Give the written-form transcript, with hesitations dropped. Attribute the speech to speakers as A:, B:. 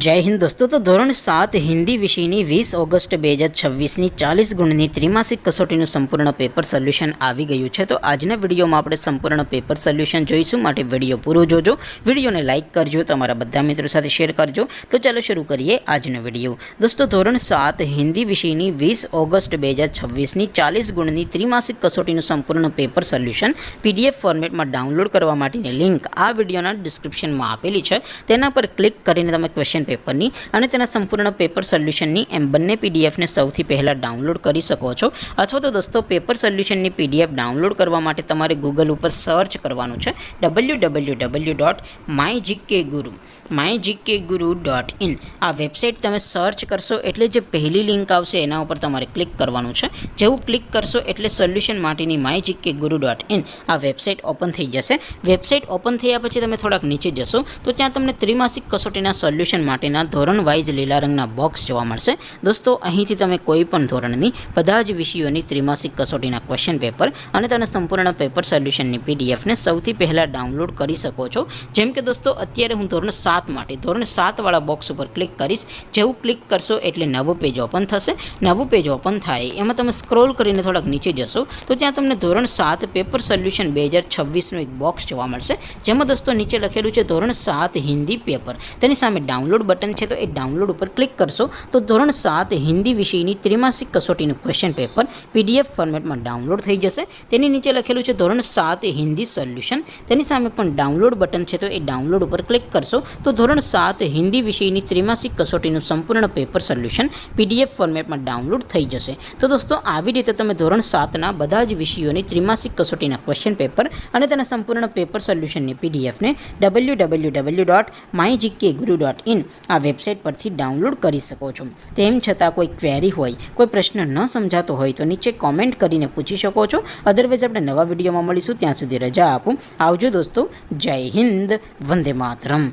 A: जय हिंद दोस्तों। तो धोरण 7 हिंदी विषयनी 20 ऑगस्ट 2026 40 गुणनी त्रिमासिक कसोटीનું સંપૂર્ણ પેપર સોલ્યુશન આવી ગયું છે। તો આજના વિડીયોમાં આપણે સંપૂર્ણ પેપર સોલ્યુશન જોઈશું, માટે વિડીયો પૂરો જોજો, વિડીયોને લાઇક કરજો, તમારા બધા મિત્રો સાથે શેર કરજો। તો ચાલો શરૂ કરીએ આજનો વિડીયો। દોસ્તો ધોરણ 7 હિન્દી વિષયની 20 ઓગસ્ટ 2026 40 ગુણની ત્રિમાસિક કસોટીનું સંપૂર્ણ પેપર સોલ્યુશન પીડીએફ ફોર્મેટમાં ડાઉનલોડ કરવા માટેની લિંક આ વિડીયોના ડિસ્ક્રિપ્શનમાં આપેલી છે। તેના પર ક્લિક કરીને તમે ક્વેશ્ચન પેપરની અને તેના સંપૂર્ણ પેપર સોલ્યુશનની એમ બંને પીડીએફને સૌથી પહેલાં ડાઉનલોડ કરી શકો છો। અથવા તો દોસ્તો પેપર સોલ્યુશનની પીડીએફ ડાઉનલોડ કરવા માટે તમારે ગૂગલ ઉપર સર્ચ કરવાનું છે www.mygkguru.in। આ વેબસાઇટ તમે સર્ચ કરશો એટલે જે પહેલી લિંક આવશે એના ઉપર તમારે ક્લિક કરવાનું છે। જેવું ક્લિક કરશો એટલે સોલ્યુશન માટેની mygkguru.in આ વેબસાઇટ ઓપન થઈ જશે। વેબસાઇટ ઓપન થયા પછી તમે થોડાક નીચે જશો તો ત્યાં તમને ત્રિમાસિક કસોટીના સોલ્યુશન માટેના ધોરણ વાઇઝ લીલા રંગના બોક્સ જોવા મળશે। દોસ્તો અહીંથી તમે કોઈ પણ ધોરણની બધા જ વિષયોની ત્રિમાસિક કસોટીના ક્વેશ્ચન પેપર અને તેના સંપૂર્ણ પેપર સોલ્યુશનની પીડીએફને સૌથી પહેલાં ડાઉનલોડ કરી શકો છો। જેમ કે દોસ્તો અત્યારે હું ધોરણ 7 માટે ધોરણ 7 વાળા બોક્સ ઉપર ક્લિક કરીશ। જેવું ક્લિક કરશો એટલે નવું પેજ ઓપન થશે। નવું પેજ ઓપન થાય એમાં તમે સ્ક્રોલ કરીને થોડાક નીચે જશો તો ત્યાં તમને ધોરણ 7 પેપર સોલ્યુશન 2026નું એક બોક્સ જોવા મળશે, જેમાં દોસ્તો નીચે લખેલું છે ધોરણ 7 હિન્દી પેપર। તેની સામે ડાઉનલોડ બટન છે, તો એ ડાઉનલોડ ઉપર ક્લિક કરશો તો ધોરણ 7 હિન્દી વિષયની ત્રિમાસિક કસોટીનું ક્વેશ્ચન પેપર પીડીએફ ફોર્મેટમાં ડાઉનલોડ થઈ જશે। તેની નીચે લખેલું છે ધોરણ 7 હિન્દી સોલ્યુશન, તેની સામે પણ ડાઉનલોડ બટન છે, તો એ ડાઉનલોડ ઉપર ક્લિક કરશો તો ધોરણ 7 હિન્દી વિષયની ત્રિમાસિક કસોટીનું સંપૂર્ણ પેપર સોલ્યુશન પીડીએફ ફોર્મેટમાં ડાઉનલોડ થઈ જશે। તો દોસ્તો આવી રીતે તમે ધોરણ 7ના બધા જ વિષયોની ત્રિમાસિક કસોટીના ક્વેશ્ચન પેપર અને તેના સંપૂર્ણ પેપર સોલ્યુશનની પીડીએફને www.mygkguru.in આ વેબસાઇટ પરથી ડાઉનલોડ કરી શકો છો। તેમ છતાં કોઈ ક્વેરી હોય, કોઈ પ્રશ્ન ન સમજાતો હોય તો નીચે કોમેન્ટ કરીને પૂછી શકો છો। અદરવાઇઝ આપણે નવા વિડીયોમાં મળીશું, ત્યાં સુધી રજા આપો। આવજો દોસ્તો, જય હિન્દ, વંદે માતરમ।